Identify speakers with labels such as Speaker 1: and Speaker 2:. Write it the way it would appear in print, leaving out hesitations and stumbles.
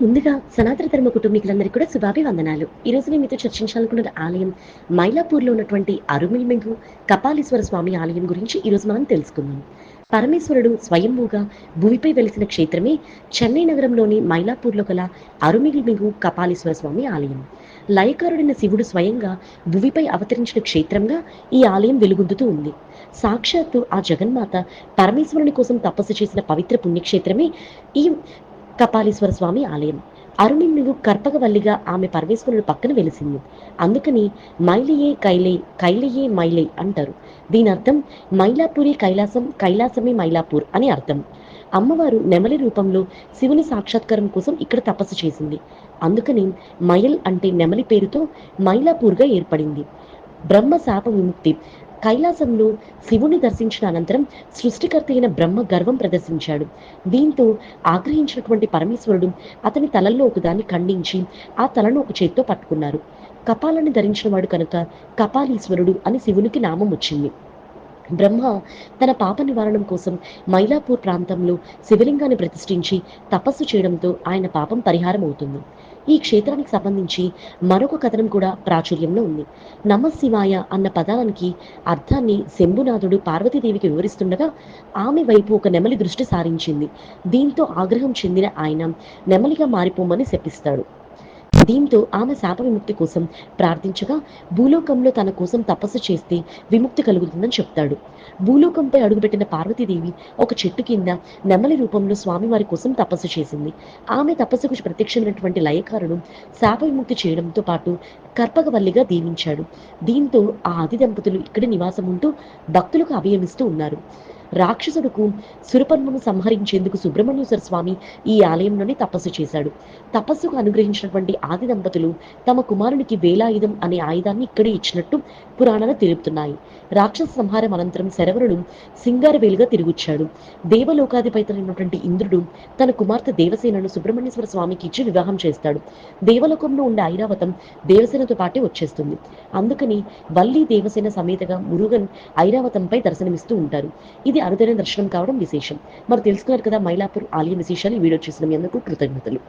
Speaker 1: ముందుగా సనాతన ధర్మ కుటుంబీకులందరికీ కూడా శుభాభివందనాలు. ఈరోజు నేను మీతో చర్చించాలనుకున్న ఆలయం మైలాపూర్‌లో ఉన్నటువంటి అరుమిల్మెంగు కపాలీశ్వర స్వామి ఆలయం గురించి ఈరోజు మనం తెలుసుకుందాం. పరమేశ్వరుడు స్వయంభూగా భూమిపై వెలిసిన క్షేత్రమే చెన్నై నగరంలోని మైలాపూర్‌లో గల అరుమిల్మెంగు కపాలీశ్వర స్వామి ఆలయం. లయకారుడైన శివుడు స్వయంగా భువిపై అవతరించిన క్షేత్రంగా ఈ ఆలయం వెలుగొందుతూ ఉంది. సాక్షాత్తు ఆ జగన్మాత పరమేశ్వరుని కోసం తపస్సు చేసిన పవిత్ర పుణ్యక్షేత్రమే ఈ కపాలీశ్వర స్వామి ఆలయం. అరుణిమిగు కర్పగవల్లిగా ఆమె పరమేశ్వరుడు పక్కన వెలిసింది. అందుకని మైలియే కైలే, కైలియే మైలే అంటారు. దీని అర్థం మైలాపూరి కైలాసం, కైలాసమే మైలాపూర్ అని అర్థం. అమ్మవారు నెమలి రూపంలో శివుని సాక్షాత్కారం కోసం ఇక్కడ తపస్సు చేసింది. అందుకని మైల్ అంటే నెమలి పేరుతో మైలాపూర్‌గా ఏర్పడింది. బ్రహ్మ శాప విముక్తి. కైలాసంలో శివుని దర్శించిన అనంతరం సృష్టికర్త అయిన బ్రహ్మ గర్వం ప్రదర్శించాడు. దీంతో ఆగ్రహించినటువంటి పరమేశ్వరుడు అతని తలల్లో ఒకదాన్ని ఖండించి ఆ తలను ఒక చేత్తో పట్టుకున్నారు. కపాలాన్ని ధరించిన వాడు కనుక కపాలీశ్వరుడు అని శివునికి నామం వచ్చింది. బ్రహ్మ తన పాప నివారణం కోసం మైలాపూర్ ప్రాంతంలో శివలింగాన్ని ప్రతిష్ఠించి తపస్సు చేయడంతో ఆయన పాపం పరిహారం అవుతుంది. ఈ క్షేత్రానికి సంబంధించి మరొక కథనం కూడా ప్రాచుర్యంలో ఉంది. నమశివాయ అన్న పదానికి అర్థాన్ని శంభునాథుడు పార్వతీదేవికి వివరిస్తుండగా ఆమె వైపు ఒక నెమలి దృష్టి సారించింది. దీంతో ఆగ్రహం చెందిన ఆయన నెమలిగా మారిపోమని శపిస్తాడు. దీంతో ఆమె శాప విముక్తి కోసం ప్రార్థించగా భూలోకంలో తన కోసం తపస్సు చేస్తే విముక్తి కలుగుతుందని చెప్తాడు. భూలోకంపై అడుగుపెట్టిన పార్వతీదేవి ఒక చెట్టు కింద నెమలి రూపంలో స్వామివారి కోసం తపస్సు చేసింది. ఆమె తపస్సుకు ప్రత్యక్షమైనటువంటి లయకారుడు శాప విముక్తి చేయడంతో పాటు కర్పగవల్లిగా దీవించాడు. దీంతో ఆ ఆది దంపతులు ఇక్కడ నివాసం ఉంటూ భక్తులకు అభయమిస్తూ ఉన్నారు. రాక్షసుడుకు సురపన్మను సంహరించేందుకు సుబ్రహ్మణ్యేశ్వర స్వామి ఈ ఆలయంలోనే తపస్సు చేశాడు. తపస్సుకు అనుగ్రహించినటువంటి ఆది దంపతులు తమ కుమారునికి వేలాయుధం అనే ఆయుధాన్ని ఇక్కడే ఇచ్చినట్టు పురాణాలు తెలుపుతున్నాయి. రాక్షస సంహారం అనంతరం శరవరుడు సింగారవేలుగా తిరిగొచ్చాడు. దేవలోకాధిపతులైనటువంటి ఇంద్రుడు తన కుమార్తె దేవసేనను సుబ్రహ్మణ్యేశ్వర స్వామికి ఇచ్చి వివాహం చేస్తాడు. దేవలోకంలో ఉండే ఐరావతం దేవసేనతో పాటే వచ్చేస్తుంది. అందుకని వల్లి దేవసేన సమేతగా మురుగన్ ఐరావతంపై దర్శనమిస్తూ ఉంటారు. ఇది అరుదైన దర్శనం కావడం విశేషం. మరి తెలుసుకున్నారు కదా మైలాపూర్ ఆలయం విశేషాలు. ఈ వీడియో చూసిన మీ అందరికీ కృతజ్ఞతలు.